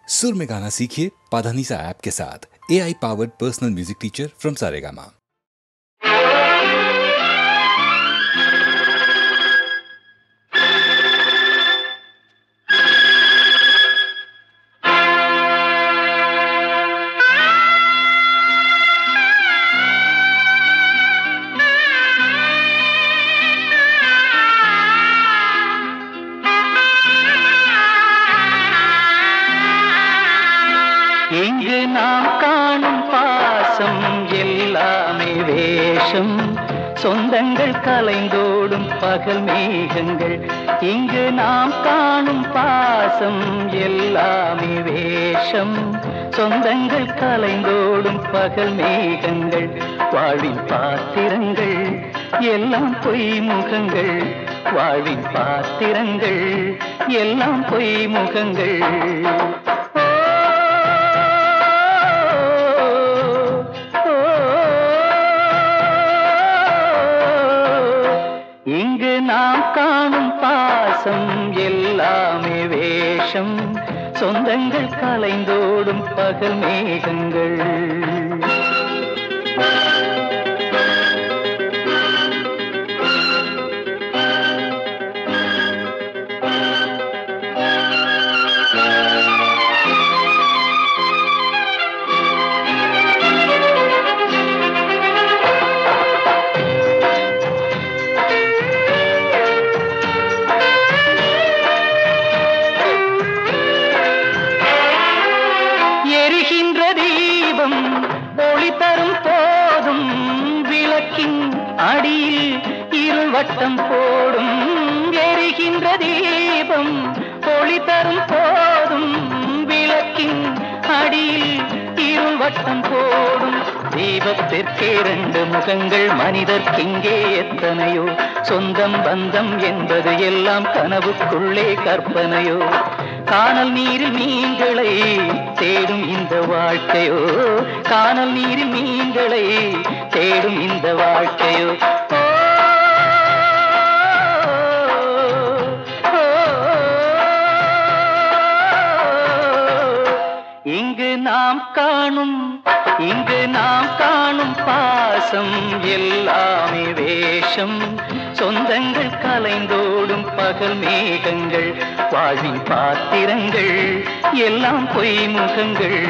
सुर में गाना सीखिए पाधानीसा ऐप के साथ। AI powered personal music teacher from Saregama. இங்கு நாம் காணும் பாசம் எல்லாமே வேஷம், சொந்தங்கள் கலைந்தோடும் பகல் மேகங்கள். இங்கு நாம் காணும் பாசம் எல்லாமே வேஷம், சொந்தங்கள் கலைந்தோடும் பகல் மேகங்கள். வாழ்வின் பாத்திரங்கள் எல்லாம் பொய் முகங்கள், வாழ்வின் பாத்திரங்கள் எல்லாம் பொய் முகங்கள். இங்கு நாம் காணும் பாசம் எல்லாமே வேஷம், சொந்தங்கள் கலைந்தோடும் பகல் மேகங்கள். ஒளி தரும் போதும் விளக்கின் அடியில் இருள் வட்டம் போடும். எரிகின்ற தீபம் ஒளி தரும் போதும் விளக்கின் அடியில் இருள் வட்டம் போடும். தீபத்திற்கே இரண்டு முகங்கள், மனிதர்க்கிங்கே எத்தனையோ. சொந்தம் பந்தம் என்பது எல்லாம் கனவுக்குள்ளே கற்பனையோ. கானல் நீரில் மீன்களை தேடும் இந்த வாழ்க்கையோ, கானல் நீரில் மீன்களை தேடும் இந்த வாழ்க்கையோ. இங்கு நாம் காணும் பாசம் எல்லாமே வேஷம், சொந்தங்கள் கலைந்தோடும் பகல் மேகங்கள். வாழ்வின் பாத்திரங்கள் எல்லாம் பொய் முகங்கள்.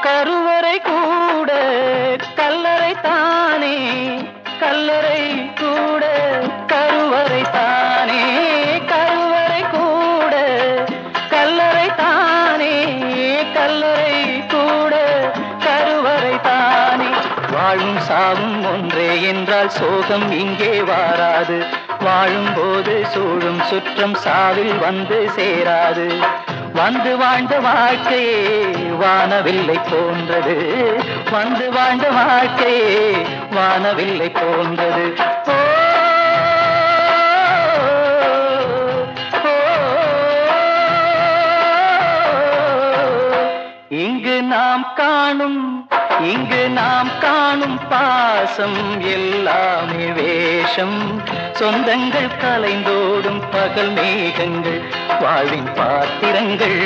கருவறை கூட கல்லறை தானே, கல்லறை கூட கருவறை தானே, கருவறை கூட கல்லறை தானே, கல்லறை கூட கருவறை தானே. வாழும் சாவும் ஒன்றே என்றால் சோகம் இங்கே வாராது. வாழும்போது சூழும் சுற்றம் சாவில் வந்து சேராது. வந்து வாழ்ந்த வாழ்க்கையே வானவில்லை போன்றது, வந்து வாழ்ந்த வாழ்க்கையே வானவில்லை போன்றது. இங்கு நாம் காணும் பாசம் எல்லாமே வேஷம், சொந்தங்கள் கலைந்தோடும் பகல் மேகங்கள். வாழ்வின் பாத்திரங்கள்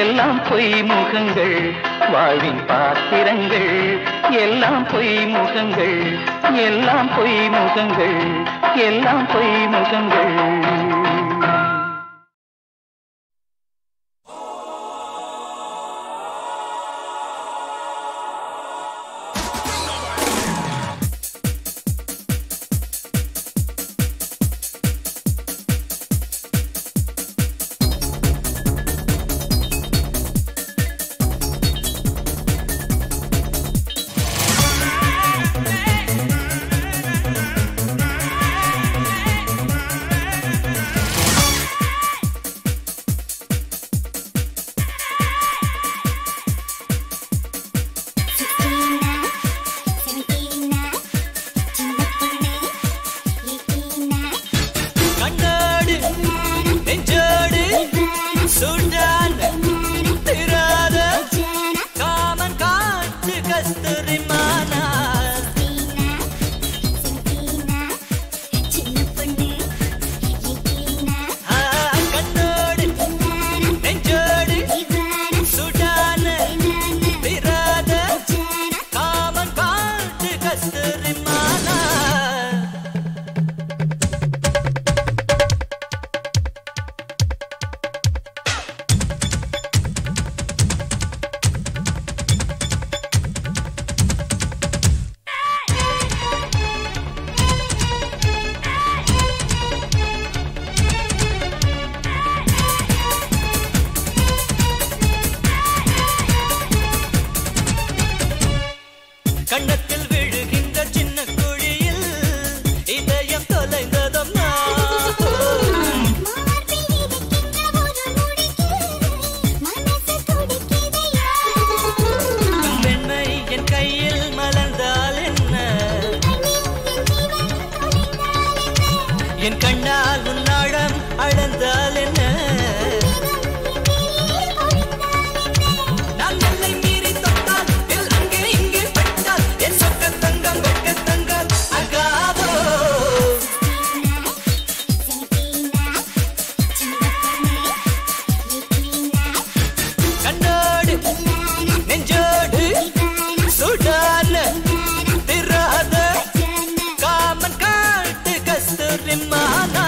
எல்லாம் பொய் முகங்கள், வாழ்வின் பாத்திரங்கள் எல்லாம் பொய் முகங்கள், எல்லாம் பொய் முகங்கள், எல்லாம் பொய் முகங்கள். என் கண்ணால் உன்னாடம் அளந்தால் என்ன நான் எல்லை மீறி தொட்டால் அங்கே இங்கே பட்டால் என் சொக்க தங்கம் வெட்க தங்கம் அகாதோ கண்ணோடு நெஞ்சோடு சுடான திராத காமன் காட்டு கஸ்தூரி மானா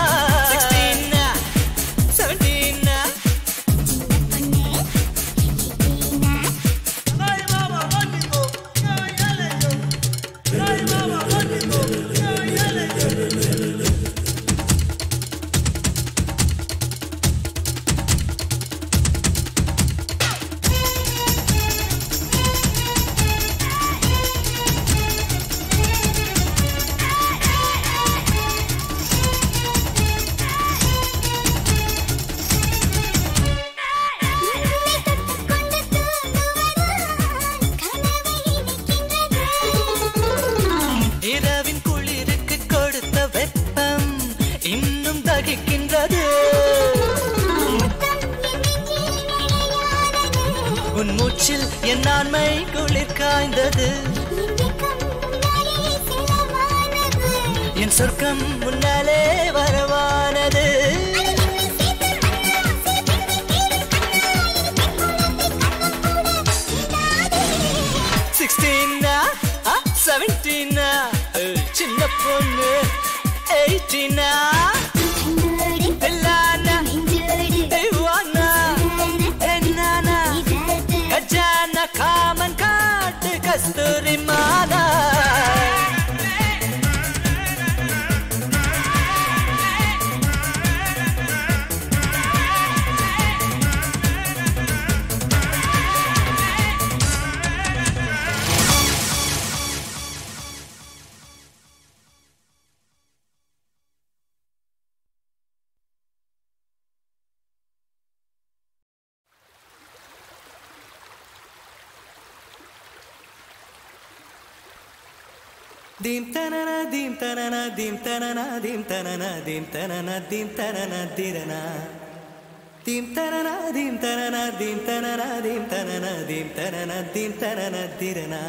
16 உன் மூச்சில் என் ஆண்மை குளிர் காய்ந்தது என் சொர்க்கம் முன்னாலே வரவானது 16 17 சின்ன பொண்ணு 18 காமன் காட்டு கஸ்தூரி Mala dim tanana dim tanana dim tanana dim tanana dim tanana dim tanana dirana dim tanana dim tanana dim tanana dim tanana dim tanana dim tanana dirana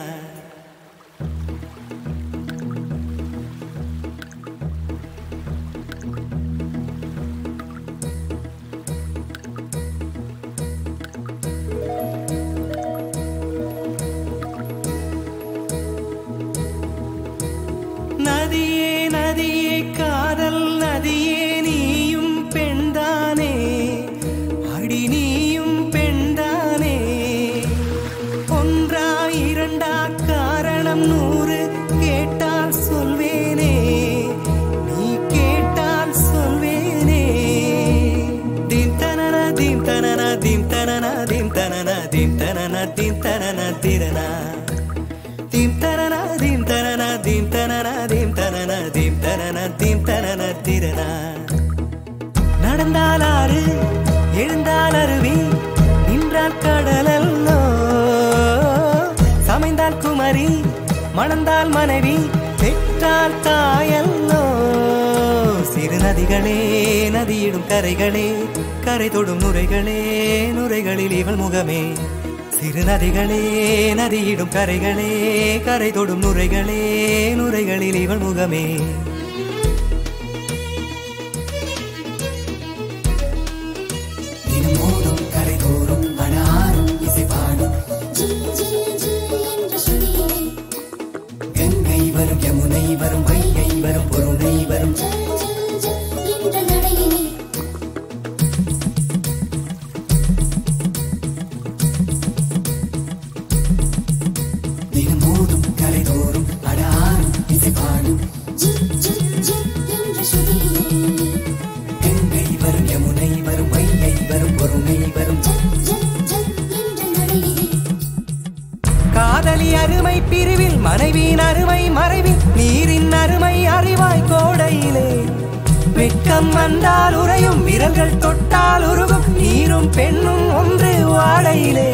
நதியே நதியே காதல் நதியே நீயும் பெண்தானே அடி நீயும் பெண்தானே ஒன்றா இரண்டா காரணம் 100 கேட்டால் சொல்வேனே நீ கேட்டால் சொல்வேனே தீம் தனனா தீம் தனனா தீம் தனனா தீம் தனனா தீம் தனனா தீம் தனனா திரனா தீம் தனனா தீம் தனனா தீம் தனனா தீம் தனனா தீம் தனனா தீம் தனனா திரனா நடந்தால் ஆறு எழுந்தால் அருவி நின்றால் கடலல்லோ சமைந்தால் குமரி மணந்தால் மனைவி பெற்றால் தாயல்லோ சிறு நதிகளே நதியிடும் கரைகளே கரை தொடும் நுரைகளே நுரைகளில் இவள் முகமே சிறு நதிகளே நதியிடும் கரைகளே கரை தொடும் நுரைகளே நுரைகளில் இவள் முகமே தினமோடும் கரை தோறும் அனாரும் இசை பாடும் கங்கை வரும் யமுனை வரும் வைகை வரும் பொருணை வரும் தினமோடும் கரை தோறும் அனாரும் இசை பாடும் கங்கை வரும் யமுனை வரும் வைகை வரும் பொருணை வரும் காதலி அருமை பிரிவில் மனைவியின் அருமை மறைவில் நீரின் அருமை அறிவாய் கோடையிலே வெட்கம் வந்தால் உறையும் விரல்கள் தொட்டால் உருகும் நீரும் பெண்ணும் ஒன்று வாடையிலே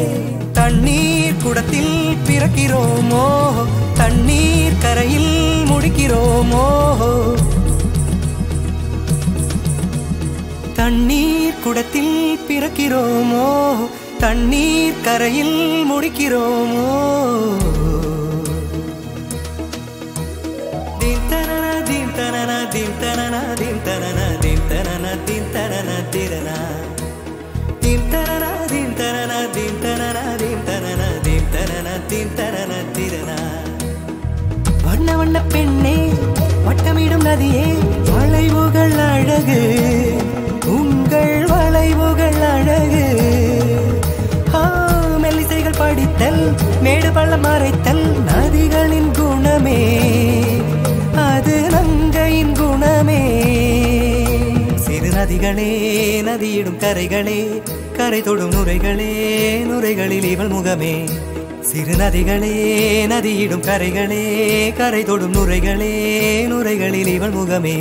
தண்ணீர் குடத்தில் பிறக்கிறோமோ தண்ணீர் கரையில் முடிக்கிறோமோ தண்ணீர் குடத்தில் பிறக்கிறோமோ தண்ணீர் கரையில் முடிக்கிறோமோ தீம் தனன தீம் தனன தீம் தனன தீம் தனன தீம் தனன தீம் தனன திரனா தீம் தனன தீம் தனன தீம் தனன தீம் தனன தீம் தனன தீம் தனன திரனா வண்ண வண்ண பெண்ணே வட்டமிடும் நதியே வளைவுகள் அழகு உங்கள் வளைவுகள் அழகு மெல்லிசைகள் படித்தல் மேடு பள்ளம் மறைத்தல் நதிகளின் குணமே அது நங்கையின் குணமே சிறு நதிகளே நதியிடும் கரைகளே கரை தொடும் நுரைகளே நுரைகளில் இவள் முகமே சிறு நதிகளே நதியிடும் கரைகளே கரை தொடும் நுரைகளே நுரைகளில் இவள் முகமே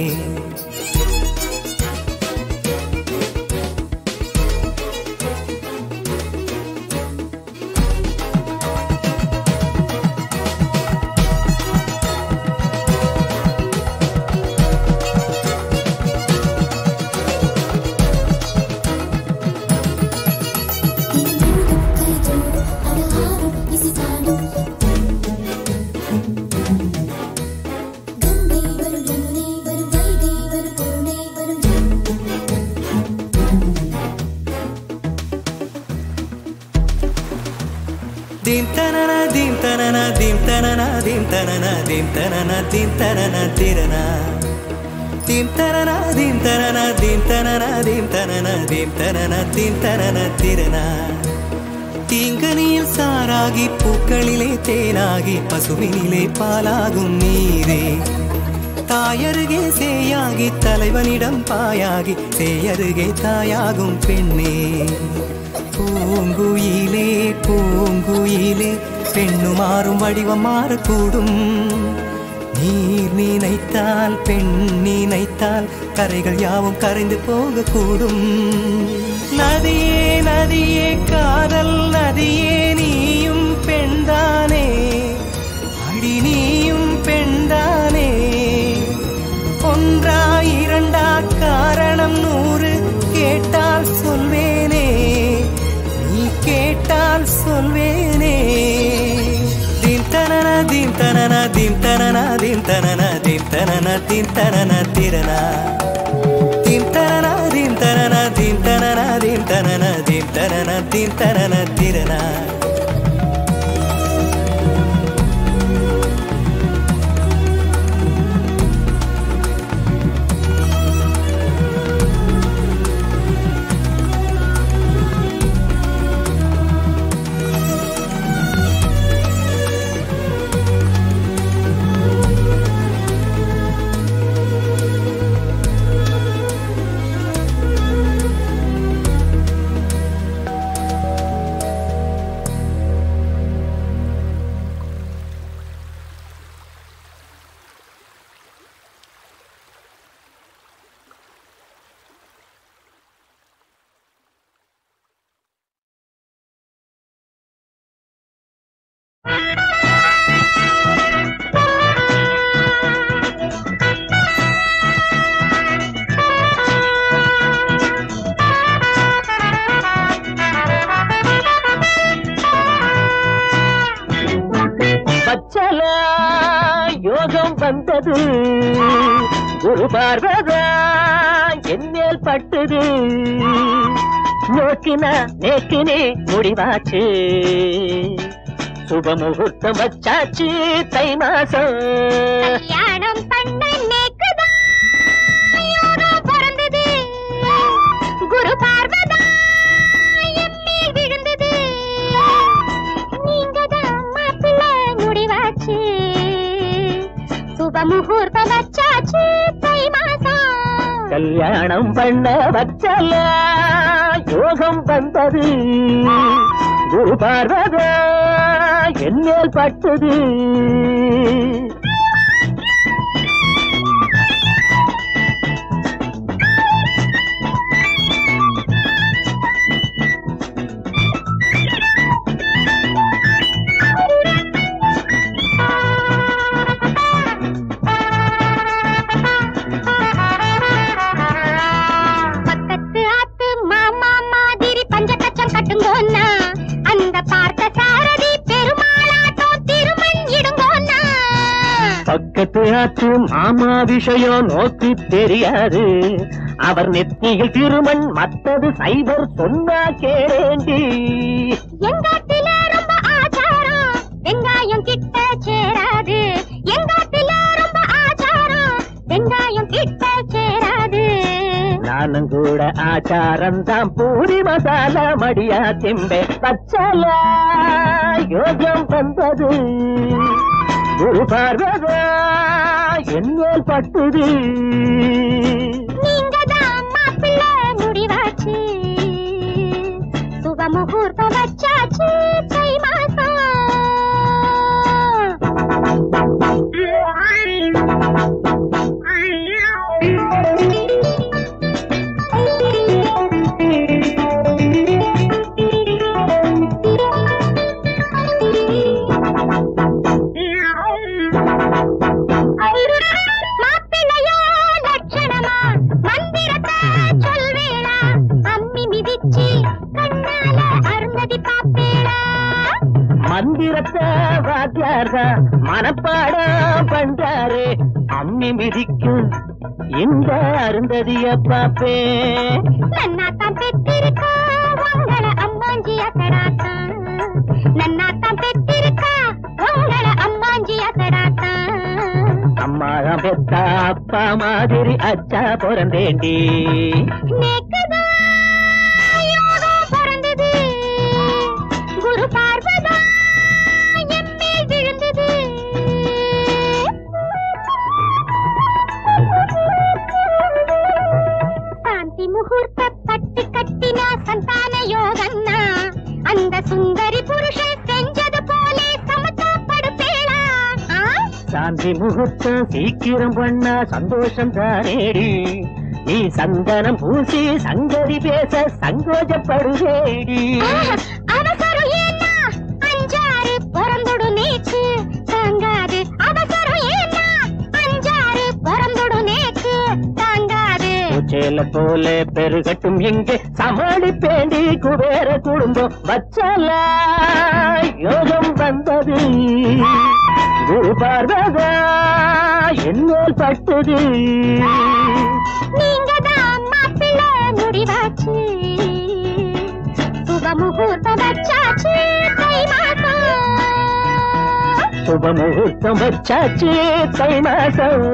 Dim tanana dim tanana dim tanana dim tanana dim tanana dim tanana tirana dim tanana dim tanana dim tanana dim tanana dim tanana dim tanana tirana தீங்கனியில் சாராகி பூக்களிலே தேனாகி பசுவினிலே பாலாகும் நீரே தாயருகே சேயாகி தலைவனிடம் பாயாகி சேயருகே தாயாகும் பெண்ணே பூங்குயிலே பூங்குயிலே பெண்ணு மாறும் வடிவம் மாறக்கூடும் நீர் நினைத்தால் பெண் நினைத்தால் கரைகள் யாவும் கரைந்து போகக்கூடும் நதியே நதியே காதல் நதியே நீயும் பெண்தானே அடி நீயும் பெண்தானே ஒன்றா இரண்டா காரணம் 100 கேட்டால் சொல்வேனே நீ கேட்டால் சொல்வேனே தீம் தனன தீம் தனன தீம் தனன தீம் தனன தீம் தனன தீம் தனன திரனா தீம் தனன தீம் தனன தீம் தனன தீம் தனன தீம் தனன தீம் தனன திரனா யோகம் வந்தது ஒரு பார்வதா என்மேல் பட்டது நோக்கினா நேக்கினே முடிவாச்சு சுப முகூர்த்தம் வச்சாச்சு தை மாசம் கல்யாணம் பண்ண நேக்குதான் யோகம் பிறந்தது குரு பார்வதா என்மேல் விழுந்தது நீங்கதான் மாப்பிள்ளை முடிவாச்சு சுப முகூர்த்தம் வச்சாச்சு தை மாசம் கல்யாணம் பண்ண வச்சல யோகம் வந்தது குரு பார்வதா என்மேல் பட்டது பக்கத்து பக்கத்து ஆற்று மாமா விஷயம் நோக்கு தெரியாது. அவர் நெத்தியில் திருமண் மத்தது சைபர் சொன்னா கேளேண்டி. எங்காட்டில ரொம்ப ஆச்சாரம் வெங்காயம் கிட்ட சேராது. எங்காட்டில ரொம்ப ஆச்சாரம் வெங்காயம் கிட்ட சேராது. நானும் கூட ஆச்சாரம் தான் பூரி மசாலா மடியா திம்பே பச்சலா யோகம் வந்தது. ஒரு பார்வதா என்னோல் பட்டுது. நீங்க தான் மாப்பிள்ளை முடிவாச்சு. சுப முகூர்த்தம் வச்சாச்சு. தை மாசம் மாப்பிள்ளையோ லட்சணமா மந்திரத்தை சொல்வேளா. அம்மி மிதிச்சு கண்ணால அருந்ததி பாப்பேளா. மந்திரத்தை வாத்தியார்தா மனப்பாடம் பண்றாரு. அம்மி மிதிக்கும் இந்த அருந்ததிய பாப்பே. நன்னாத்தான் பெற்றிருக்கா உங்கள அம்மாஞ்சி அசடாத்தான். நன்னாத்தான் பெற்றிருக்கா உங்கள அம்மாஞ்சி அசடாத்தான். அம்மாதான் பெத்தா அப்பா மாதிரி அச்சா பிறந்தேண்டி. நேக்குதான் யோகம் பிறந்தது. குரு பார்வதா என் மேல் விழுந்தது. சாந்தி முகூர்த்த பட்டு கட்டினா சந்தான யோகன்னா. அந்த சுந்தரி புருஷன் செஞ்சது போலே சமத்தப்படுத்தேளா. சாந்தி முகூர்த்தம் சீக்கிரம் பண்ணா சந்தோஷம் தானேடி. நீ சந்தனம் பூசி சங்கதி பேச சங்கோஜப்படுவேடி. அவசரம் ஏன்னா அஞ்சாறு பிறந்துடு நேக்கு தாங்காது. அவசரம் ஏன்னா அஞ்சாறு பிறந்துடு நேக்கு தாங்காது. சேல போல பெருகட்டும் இங்கே சமாளிப்பேண்டி குபேர குடும்பம் வச்சலா யோகம் வந்தது. குரு பார்வதா என்னோல் பட்டது. நீங்க தான் மாப்பிள்ளை முடிவாச்சு. சுப முகூர்த்தம் வச்சாச்சு. தை மாசம் சுப முகூர்த்தம் வச்சாச்சு. தை மாசம்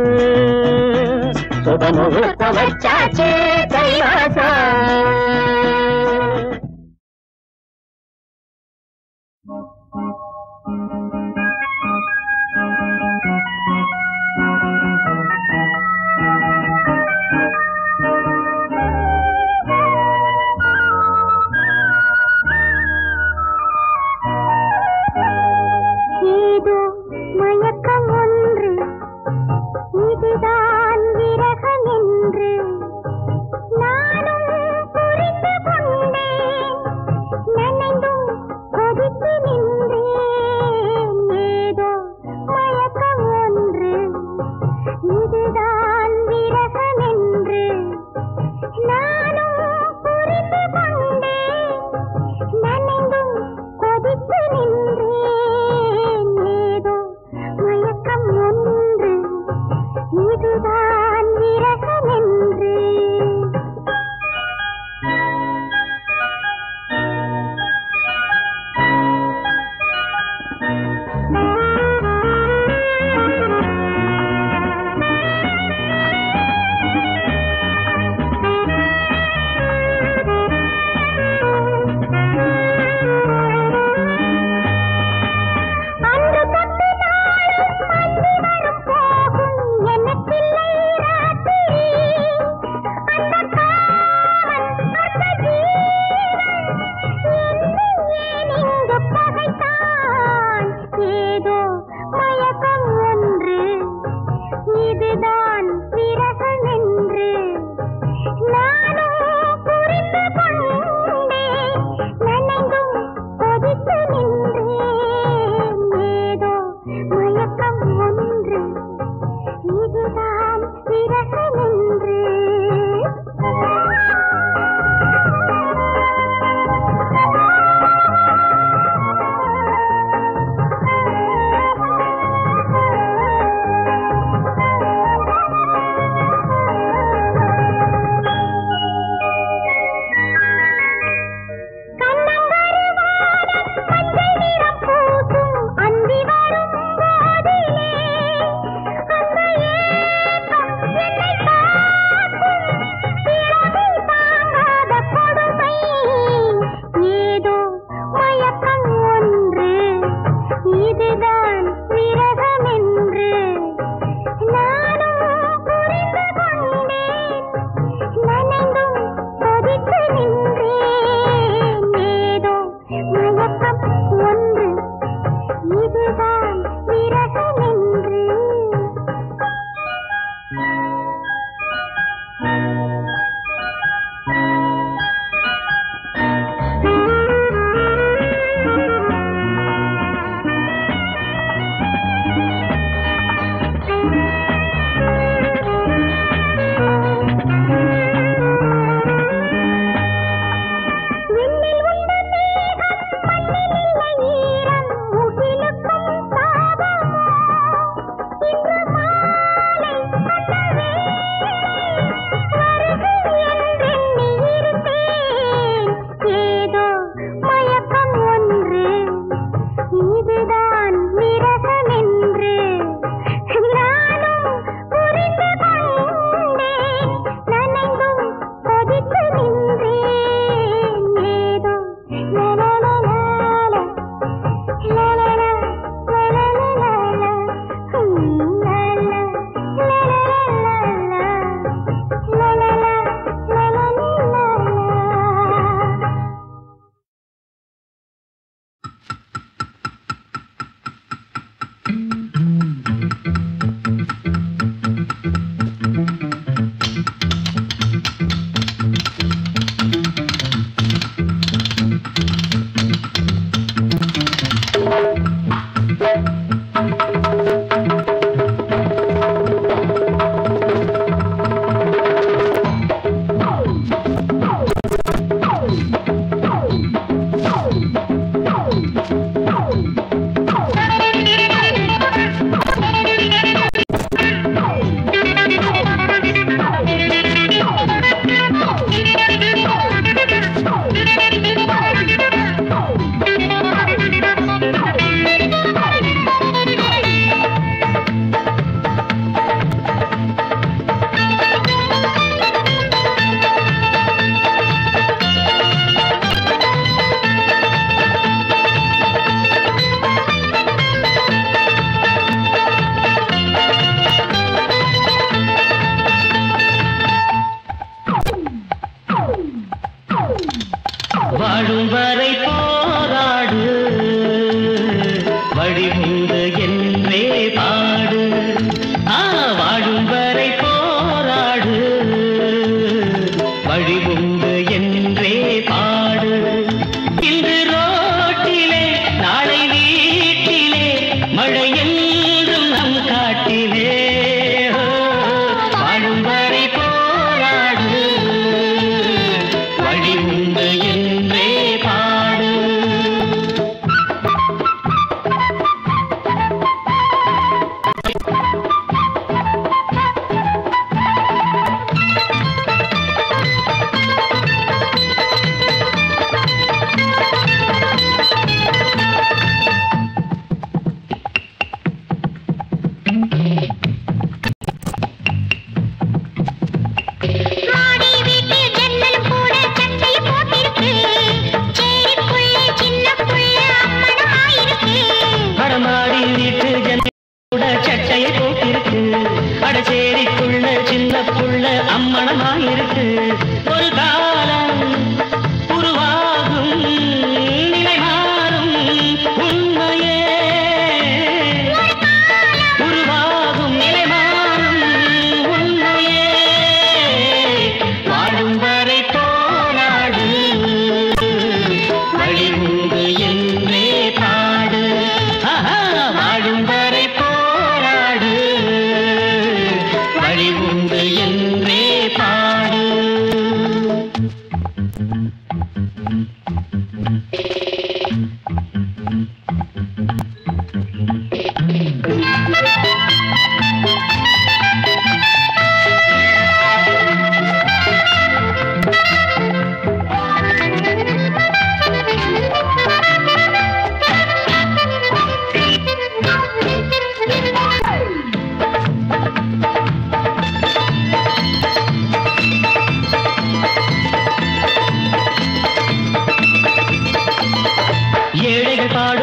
சுப முகூர்த்தம் வச்சாச்சு. தை மாசம். ஏதோ மயக்கம் ஒன்று இதுதான் விரகம் என்று நானும் புரிந்து கொண்டேன். நனைந்தும் கொதித்து நின்றேன்.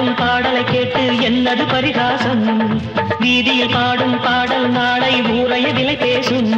பாடும் பாடலை கேட்டு என்னது பரிகாசம் வீதியில் பாடும் பாடல் நாளை ஊரைய விலை பேசும்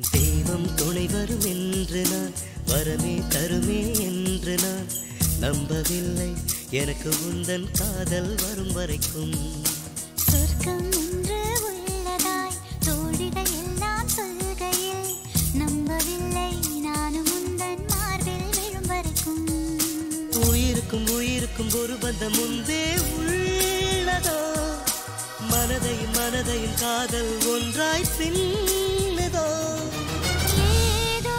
தெய்வம் துணை வரும் என்று நான் வரமே தருமே என்று நான் நம்பவில்லை எனக்கு உந்தன் காதல் வரும் வரைக்கும் சொர்க்கம் ஒன்று உள்ளதாய் தோழிகள் எல்லாம் சொல்கையில் நம்பவில்லை நானும் உந்தன் மார்பில் விழும் வரைக்கும் உயிருக்கும் உயிருக்கும் ஒரு பந்தம் முன்பே உள்ளதோ மனதையும் மனதையும் காதல் ஒன்றாய் பின்னதோ ஏதோ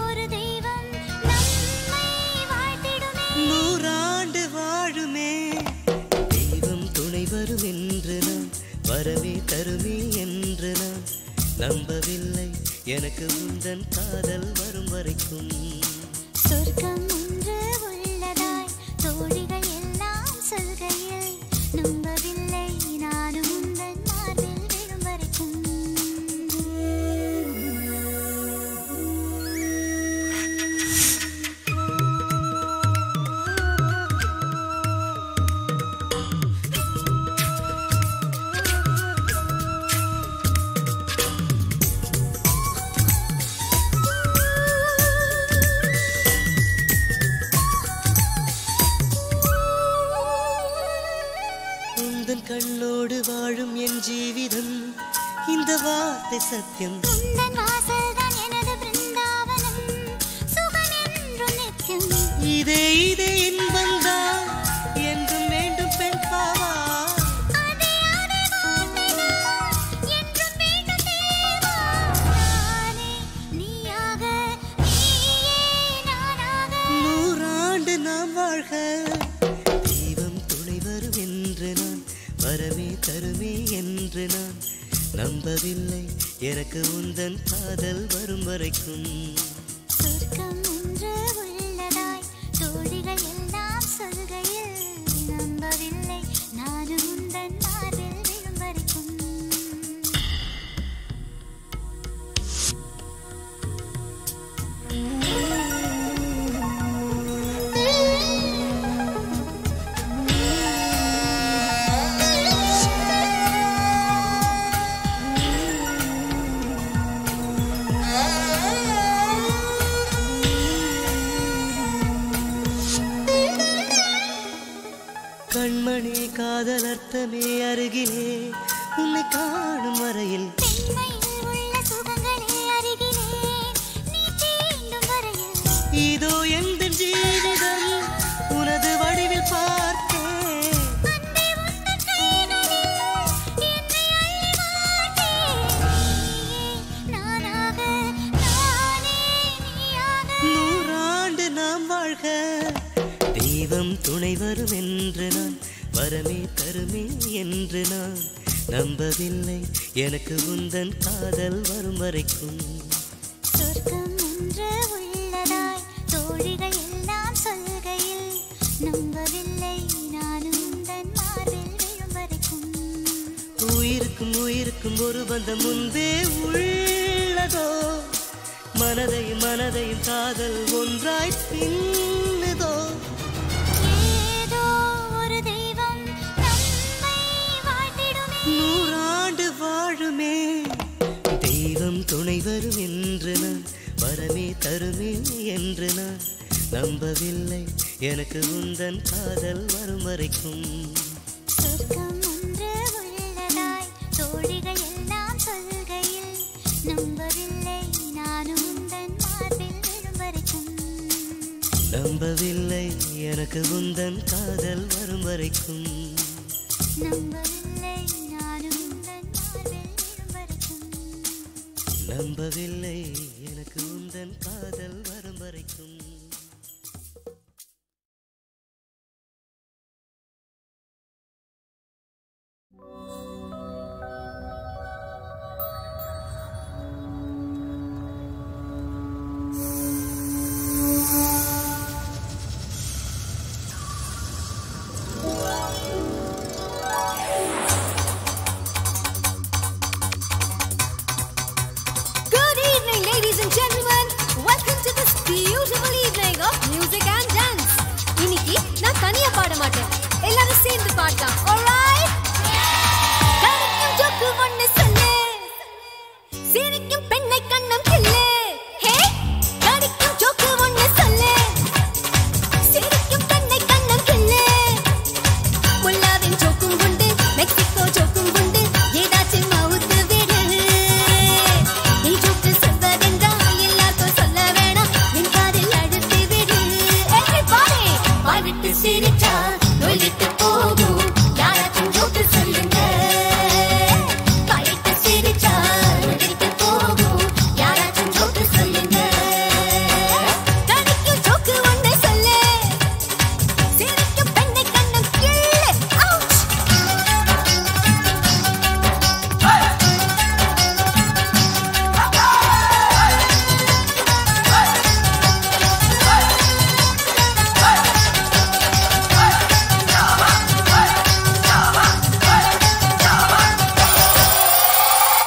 ஒரு தெய்வம் நம்மை வாழ்த்திடுமே நூறாண்டு வாழுமே தெய்வம் துணை வரும் என்று நான் வரவே தருமே என்று நான் நம்பவில்லை எனக்கு உந்தன் காதல் வரும் வரைக்கும் சொர்க்கம் ஒன்று உள்ளதாய் தோழிகள் எல்லாம் சொல்கையில் நம்பவில்லை நானும் உந்தன் மார்பில் விழும் வரைக்கும் உந்தன் கண்ணோடு வாழும் என் ஜீவிதம் இந்த வார்த்தை சத்தியம் உந்தன் வாசல்தான் எனது பிருந்தாவனம் சுகம் என்றும் நித்தியம் இதே இதே இன்பந்தான் என்றும் வேண்டும் பெண் பாவா அதே அதே வார்த்தைதான் என்றும் வேண்டும் தேவா நானே நீயாக நீயே நானாக நூறாண்டு நாம் வாழ்க தெய்வம் துணை வரும் என்று நான் வரமே தருமே என்று நான் நம்பவில்லை எனக்கு உந்தன் காதல் வரும் வரைக்கும் சொர்க்கம் ஒன்று உள்ளதாய் தோழிகள் எல்லாம் சொல்கையில் நம்பவில்லை நானும் உந்தன் மார்பில் விழும் வரைக்கும் கண்மணி காதல் அர்த்தமே அருகிலே உன்னை காணும் வரையில் பெண்மையில் உள்ள சுகங்களே அருகிலே நீ தீண்டும் வரையில் இதோ எந்த ஜீவிதம் உனது வடிவில் பார்த்தேன் அன்பே உந்தன் கைகளில் என்னை அள்ளி மாட்டேன் நீயே நானாக நானே நீயாக நூறாண்டு நாம் வாழ்க தெய்வம் துணை வரும் என்று நான் வரமே தருமே என்று நான் நம்பவில்லை எனக்கு உந்தன் காதல் வரும் வரைக்கும் ஒரு பந்தம் முன்பே உள்ளதோ மனதையும் காதல் ஒன்றாய் பின்னுதோ ஏதோ ஒரு தெய்வம் நம்மை வாழ்த்திடுமே 100 ஆண்டு வாழுமே தெய்வம் துணை வரும் என்று நான் வரமே தருமே என்று நான் நம்பவில்லை எனக்கு உந்தன் காதல் வரும் வரைக்கும் சொர்க்கம் ஒன்று உள்ளதாய் தோழிகள் எல்லாம் சொல்கையில் நம்பவில்லை நானும் உந்தன் மார்பில் விழும் வரைக்கும் நம்பவில்லை எனக்கு உந்தன் காதல் வரும் வரைக்கும் நம்பவில்லை நானும் உந்தன் மார்பில் விழும் வரைக்கும் நம்பவில்லை எனக்கு உந்தன் காதல் வரும் வரைக்கும் Good evening, ladies and gentlemen. Welcome to this beautiful evening of music and dance. இன்னைக்கு நான் தனியா பாட மாட்டேன், எல்லாரும் சேர்ந்து பாடலாம். Alright? கரைக்கும் ஜோக்கு ஒண்ணு சொல்லு, சிரிக்கும் பெண்ணை கண்ணம் கிள்ளு. Hey, கரைக்கும் ஜோக்கு ஒண்ணு சொல்லு, சிரிக்கும் பெண்ணை கண்ணம் கிள்ளு. முல்லாவின் ஜோக்கும் உண்டு, மெக்சிகோ ஜோக்கும் உண்டு, ஏதாச்சும் மவுத்து விடு. நீ ஜோக்கு சொல்வதென்றால் எல்லாருக்கும் சொல்ல வேணாம், என் காதில் அழுத்தி விடு. Everybody, வாய் விட்டு சிரிச்சா நோய் விட்டு போகும், யாராச்சும் ஜோக்கு சொல்லுங்க. வாய் விட்டு சிரிச்சா நோய் விட்டு போகும், யாராச்சும் ஜோக்கு சொல்லுங்க. கடிக்கும் ஜோக்கு ஒண்ணு சொல்லு, சிரிக்கும் பெண்ணை கண்ணம் கிள்ளு. Ouch!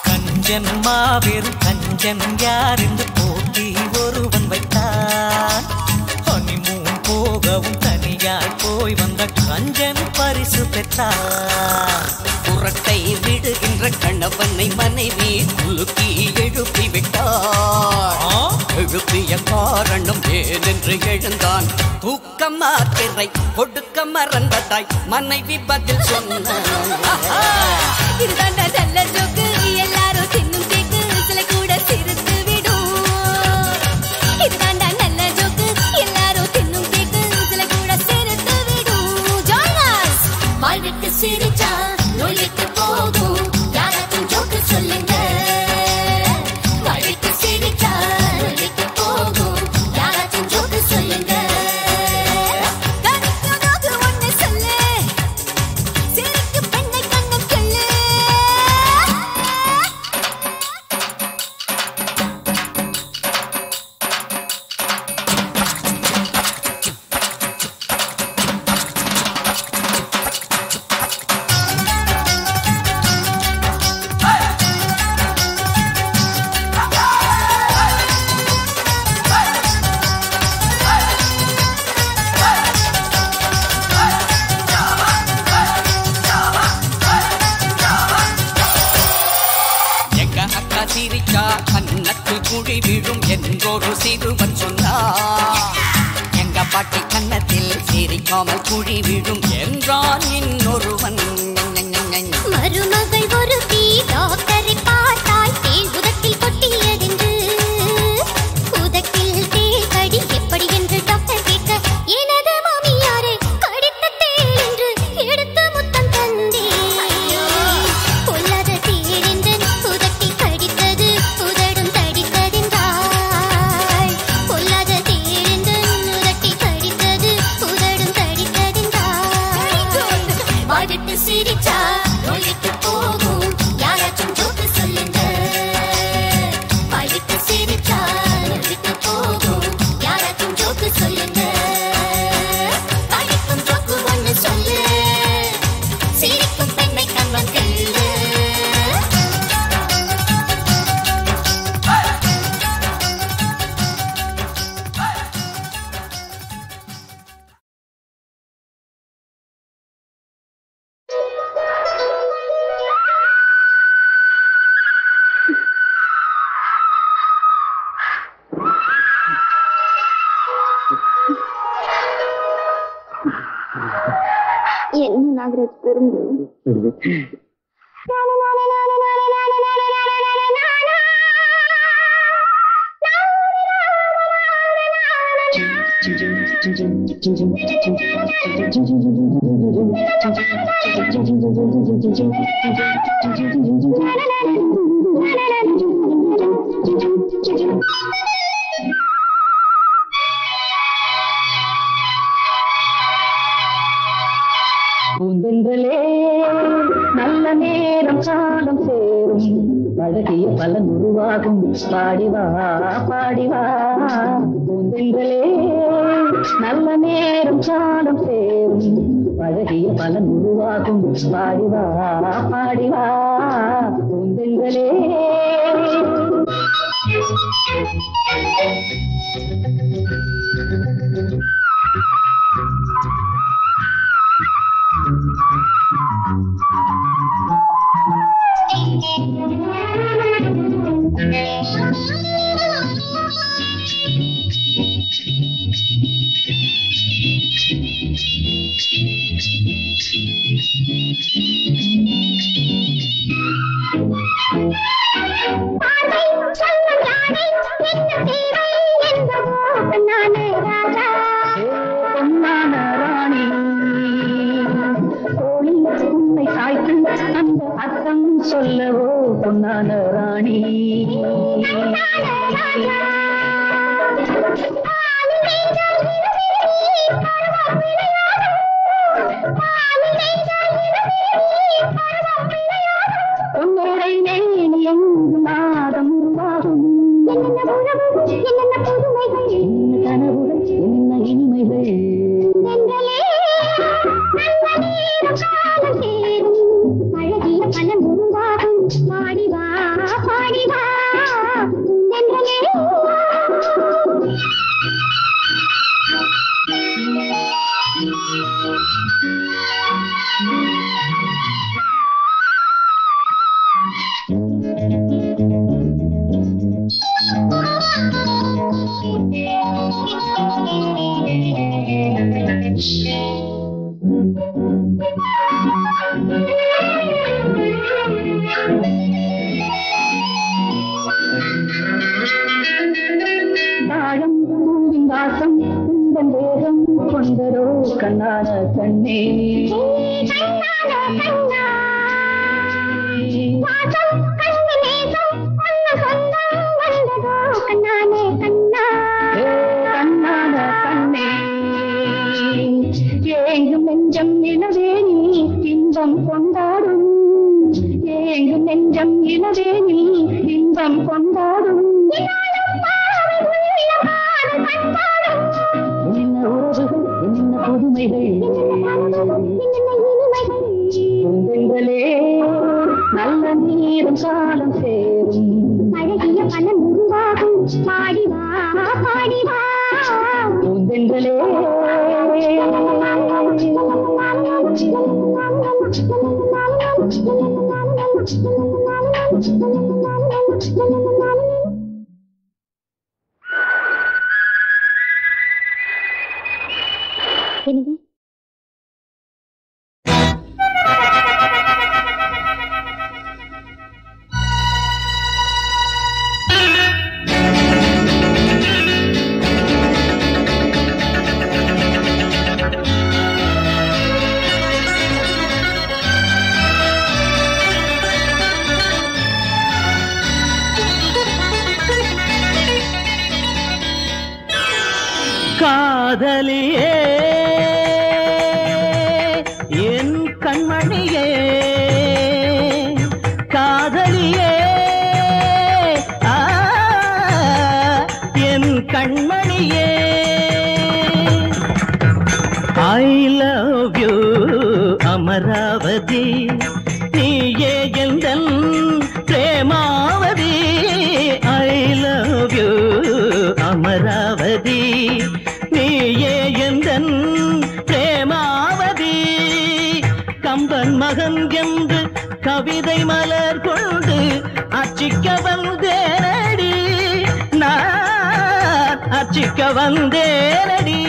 கஞ்சன் மாபெரும் கஞ்சன் யார் என்று போட்டி ஒருவன் வைத்தான் ஹனிமூன் போகவும் தனியாய் போய் வந்த கஞ்சன் பரிசு பெற்றான் புறத்தை விடுகின்ற கணவனை மனைவி குலுக்கி எழுப்பி விட்டார் எழுப்பிய காரணம் ஏனென்று எழுந்தான் தூக்கம் மாத்திரை கொடுக்க மறந்ததாய் மனைவி பதில் சொன்னார் இதுதாண்டா நல்ல ஜோக்கு, எல்லாரும் தின்னும் கேக்கு, சில கூட சிரித்து விடும். இதுதாண்டா நல்ல ஜோக்கு, எல்லாரும் தின்னும் கேக்கு, சில கூட சிரித்து விடும். Join us! வாய் விட்டு சிரிச்சா நோய் விட்டு போகும், யாராச்சும் ஜோக்கு சொல்லுங்க. வாய் விட்டு சிரிச்சா நோய் விட்டு போகும், யாராச்சும் ஜோக்கு சொல்லுங்க. கடிக்கும் ஜோக்கு ஒண்ணு சொல்லு, சிரிக்கும் பெண்ணை கண்ணம் கிள்ளு. எங்க அக்கா சிரிச்சா கன்னத்தில் குழி விழும் என்றொரு சிறுவன் சொன்னார் எங்க பாட்டி கன்னத்தில் சிரிக்காமல் குழி விழும் என்றான் இன்னொருவன் மருமகள் ஒருத்தி டாக்டரை பார்த்தால் தேள் உதட்டில் கொட்டியதென்று உதட்டில் தேள் கடி எப்படி என்று டாக்டர் கேட்க எனது மாமியாரை கடித்த தேள் என்று எடுத்து முத்தம் தந்தேன் பொல்லாத தேள் என்று உதட்டில் கடித்தது உதடும் தடித்ததென்றாள் பொல்லாத தேள் என்று உதட்டில் கடித்தது உதடும் தடித்ததென்றாள் நாகராஜ் பெருந்து பூந்தென்றலே நல்ல நேரம் காலம் சேரும் பழகிய பலன் உருவாகும் பாடிவா பாடிவா பூந்தென்றலே நல்ல நேரம் காலம் சேரும் பழகிய பலன் உருவாகும் பாடிவா பாடிவா பூந்தென்றலே அந்த அர்த்தம் சொல்லவோ பொன்னான ராணி பொன்னுரை நெய்னி எங்கு நாதம் உருவாகும் என்ன புதுமைகள் என்ன கனவுகள் என்ன இனிமைகள் அழகிய பலன் உருவாகும் பாடிவா பாடிவா தாழம் பூவின் வாசம் உந்தன் வேகம் கொண்டரோ கண்ணான கண்ணே கண்ணான கண்ணே ஏங்கும் நெஞ்சம் இளவேணி இன்பம் கொண்டாடும் ஏங்கும் நெஞ்சம் இளவேணி இன்பம் கொண்டாடும் என்ன உறவுகள் என்ன புதுமைகள் உங்களே நல்ல நீரும் காலம் சேரும் அழகிய பலன் உருவாகும் பாடிவா பாடிவா உங்களே என்னது காதலியே என் கண்மணியே காதலியே என் கண்மணியே ஐ லவ் யூ அமராவதி நீயே எந்தன் Premavati I love you Amaravati நீயே எந்தன் பிரேமாவதி கம்பன் மகன் என்று கவிதை மலர் கொண்டு அர்ச்சிக்க வந்தேனடி நான் அர்ச்சிக்க வந்தேனடி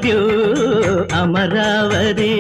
love you Amaravathi.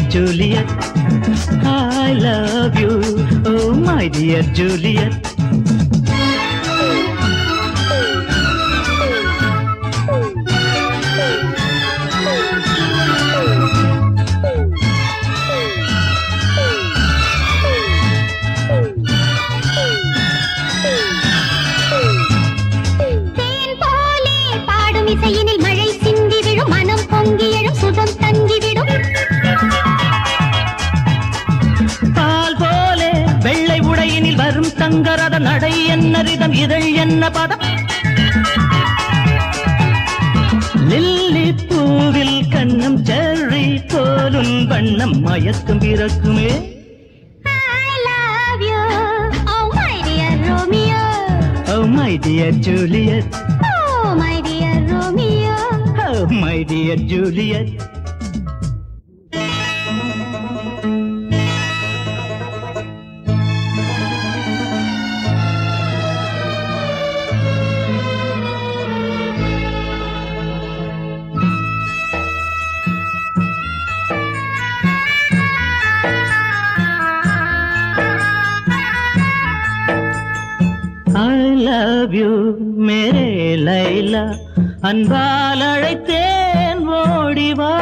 Juliet, I love you, oh my dear Juliet. தேன் போலே பாடும் இசையினில் மழை சிந்தி விழும் மனம் பொங்கி எழும் சுகம் தங்கி விடும். வரும் தங்கரத நடை என்ன ரிதம் இதழ் என்ன பதம் லில்லி பூவில் கண்ணம் செர்ரி போலும் வண்ணம் மயக்கம் பிறக்குமே. I love you, oh my dear Romeo, oh my dear Juliet, oh my dear Romeo, oh my dear Juliet. I love you மேரே லைலா அன்பால் அழைத்தேன் ஓடிவா.